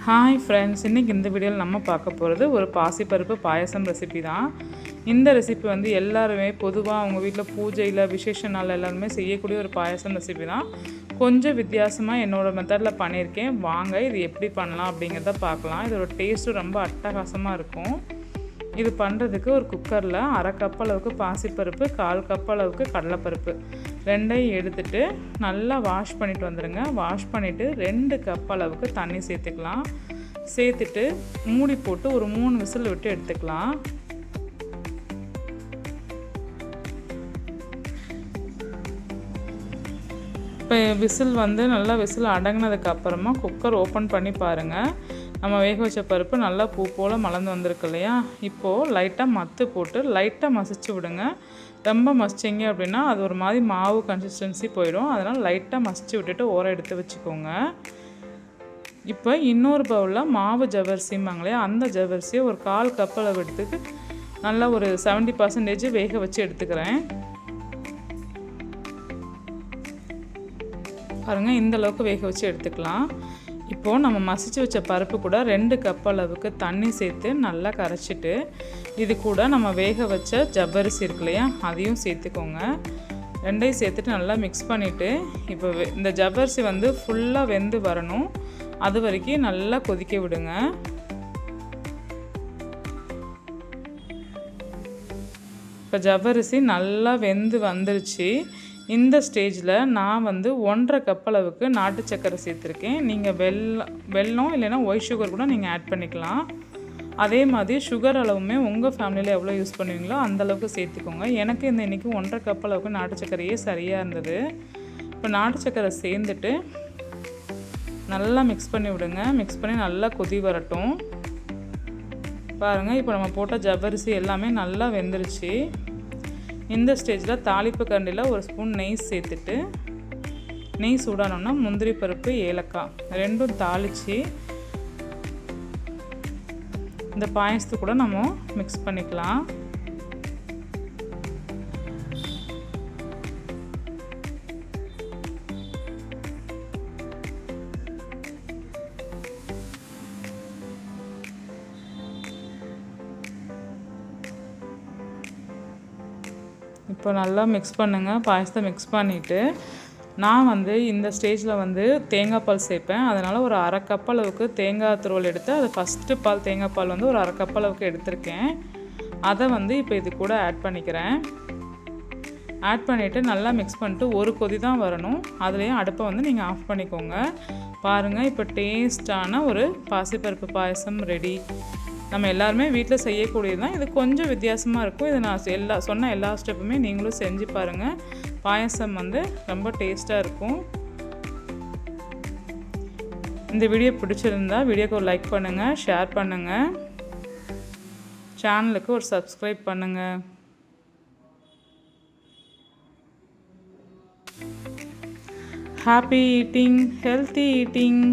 Hi friends, இன்றைக்கி இந்த வீடியோவில் நம்ம பார்க்க போகிறது ஒரு பாசிப்பருப்பு பாயசம் ரெசிபி தான். இந்த ரெசிபி வந்து எல்லாருமே பொதுவாக அவங்க வீட்டில் பூஜையில் விசேஷ நாள் எல்லாருமே செய்யக்கூடிய ஒரு பாயசம் ரெசிபி தான். கொஞ்சம் வித்தியாசமாக என்னோடய மெத்தடில் பண்ணியிருக்கேன். வாங்க இது எப்படி பண்ணலாம் அப்படிங்கிறத பார்க்கலாம். இதோட டேஸ்ட்டும் ரொம்ப அட்டகாசமாக இருக்கும். இது பண்ணுறதுக்கு ஒரு குக்கரில் 1/2 கப் அளவுக்கு பாசிப்பருப்பு, 1/4 கப் அளவுக்கு கடலைப்பருப்பு ரெண்டையும் எடுத்துகிட்டு நல்லா வாஷ் பண்ணிவிட்டு வந்துடுங்க. வாஷ் பண்ணிவிட்டு 2 கப் அளவுக்கு தண்ணி சேர்த்துக்கலாம். சேர்த்துட்டு மூடி போட்டு ஒரு 3 விசில் விட்டு எடுத்துக்கலாம். இப்போ விசில் வந்து நல்லா விசில் அடங்கினதுக்கப்புறமா குக்கர் ஓப்பன் பண்ணி பாருங்கள். நம்ம வேக வச்ச பருப்பு நல்லா பூ போல் மலர்ந்து வந்திருக்கு இல்லையா? இப்போது லைட்டாக மத்து போட்டு லைட்டாக மசிச்சு விடுங்க. ரொம்ப மசிச்சிங்க அப்படின்னா அது ஒரு மாதிரி மாவு கன்சிஸ்டன்சி போயிடும். அதனால் லைட்டாக மசிச்சு விட்டுட்டு ஓரம் எடுத்து வச்சுக்கோங்க. இப்போ இன்னொரு பவுலில் மாவு ஜவ்வரிசிம்பாங்களே, அந்த ஜவ்வரிசியை ஒரு 1/4 கப் அளவு எடுத்துக்கு நல்லா ஒரு 70% வேக வச்சு எடுத்துக்கிறேன். பாருங்கள், இந்த அளவுக்கு வேக வச்சு எடுத்துக்கலாம். இப்போது நம்ம மசிச்சு வச்ச பருப்பு கூட 2 கப் அளவுக்கு தண்ணி சேர்த்து நல்லா கரைச்சிட்டு, இது கூட நம்ம வேக வச்ச ஜவ்வரிசி இருக்கு இல்லையா, அதையும் சேர்த்துக்கோங்க. ரெண்டையும் சேர்த்துட்டு நல்லா மிக்ஸ் பண்ணிவிட்டு, இப்போ இந்த ஜவ்வரிசி வந்து ஃபுல்லாக வெந்து வரணும். அது வரைக்கும் நல்லா கொதிக்க விடுங்க. இப்போ ஜவ்வரிசி நல்லா வெந்து வந்துருச்சு. இந்த ஸ்டேஜில் நான் வந்து 1/2 கப் அளவுக்கு நாட்டு சர்க்கரை சேர்த்துருக்கேன். நீங்கள் வெல்லம் இல்லைன்னா ஒயிட் சுகர் கூட நீங்கள் ஆட் பண்ணிக்கலாம். அதே மாதிரி சுகர் அளவுமே உங்கள் ஃபேமிலியில் எவ்வளோ யூஸ் பண்ணுவீங்களோ அந்தளவுக்கு சேர்த்துக்கோங்க. எனக்கு இந்த இன்றைக்கி 1/2 கப் அளவுக்கு நாட்டு சர்க்கரையே சரியாக இருந்தது. இப்போ நாட்டு சர்க்கரை சேர்ந்துட்டு நல்லா மிக்ஸ் பண்ணி விடுங்க. மிக்ஸ் பண்ணி நல்லா கொதி வரட்டும். பாருங்கள், இப்போ நம்ம போட்ட ஜவ்வரிசி எல்லாமே நல்லா வெந்துருச்சு. இந்த ஸ்டேஜில் தாளிப்பு கரண்டியில் ஒரு ஸ்பூன் நெய் சேர்த்துட்டு, நெய் சூடானோன்னா முந்திரி பருப்பு, ஏலக்காய் ரெண்டும் தாளித்து இந்த பாயசத்து கூட நம்ம மிக்ஸ் பண்ணிக்கலாம். இப்போ நல்லா மிக்ஸ் பண்ணுங்கள். பாயசத்தை மிக்ஸ் பண்ணிவிட்டு, நான் வந்து இந்த ஸ்டேஜில் வந்து தேங்காய் பால் சேர்ப்பேன். அதனால் ஒரு 1/2 கப் அளவுக்கு தேங்காய் துருவல் எடுத்து, அது ஃபஸ்ட்டு பால் தேங்காய் பால் வந்து ஒரு 1/2 கப் அளவுக்கு எடுத்திருக்கேன். அதை வந்து இப்போ இது கூட ஆட் பண்ணிக்கிறேன். ஆட் பண்ணிவிட்டு நல்லா மிக்ஸ் பண்ணிட்டு ஒரு கொதி தான் வரணும். அதுலேயும் அடுப்பை வந்து நீங்கள் ஆஃப் பண்ணிக்கோங்க. பாருங்கள், இப்போ டேஸ்டான ஒரு பாசிப்பருப்பு பாயசம் ரெடி. நம்ம எல்லாருமே வீட்டில் செய்யக்கூடியது தான். இது கொஞ்சம் வித்தியாசமாக இருக்கும். இது நான் சொன்ன எல்லா ஸ்டெப்புமே நீங்களும் செஞ்சு பாருங்கள். பாயசம் வந்து ரொம்ப டேஸ்ட்டாக இருக்கும். இந்த வீடியோ பிடிச்சிருந்தா வீடியோக்கு ஒரு லைக் பண்ணுங்கள், ஷேர் பண்ணுங்கள், சேனலுக்கு ஒரு சப்ஸ்கிரைப் பண்ணுங்கள். Happy eating, healthy eating.